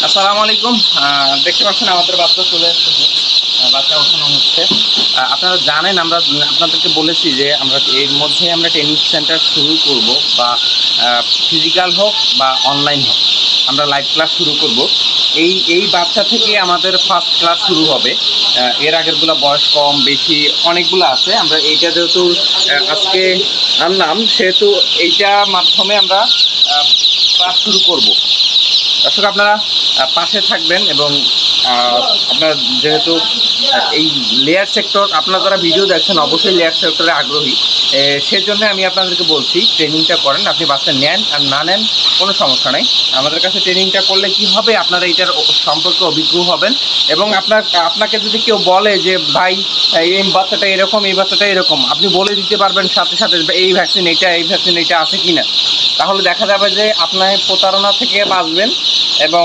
আসসালামু আলাইকুম। দেখতে পাচ্ছেন আমাদের বাচ্চা চলে এসেছে, বাচ্চা ওঠানো হচ্ছে। আপনারা জানেন আমরা আপনাদেরকে বলেছি যে আমরা এর মধ্যে আমরা ট্রেনিং সেন্টার শুরু করব, বা ফিজিক্যাল হোক বা অনলাইন হোক, আমরা লাইভ ক্লাস শুরু করব। এই বাচ্চা থেকে আমাদের ফার্স্ট ক্লাস শুরু হবে। এর আগেরগুলো বয়স কম বেশি অনেকগুলো আছে। আমরা এইটা যেহেতু আজকে আনলাম, সেহেতু এইটার মাধ্যমে আমরা ক্লাস শুরু করব। দর্শক আপনারা পাশে থাকবেন, এবং আপনার যেহেতু এই লেয়ার সেক্টর, আপনারা যারা ভিডিও দেখছেন অবশ্যই লেয়ার সেক্টরে আগ্রহী, সেজন্য আমি আপনাদেরকে বলছি ট্রেনিংটা করেন। আপনি বাচ্চা নেন আর না নেন কোনো সমস্যা নেই। আমাদের কাছে ট্রেনিংটা করলে কি হবে, আপনারা এইটার সম্পর্কে অভিজ্ঞ হবেন। এবং আপনাকে যদি কেউ বলে যে ভাই এই বাচ্চাটা এরকম, এই বাচ্চাটা এরকম, আপনি বলে দিতে পারবেন সাথে সাথে এই ভ্যাকসিন এইটা আছে কি না। তাহলে দেখা যাবে যে আপনার প্রতারণা থেকে বাঁচবেন। এবং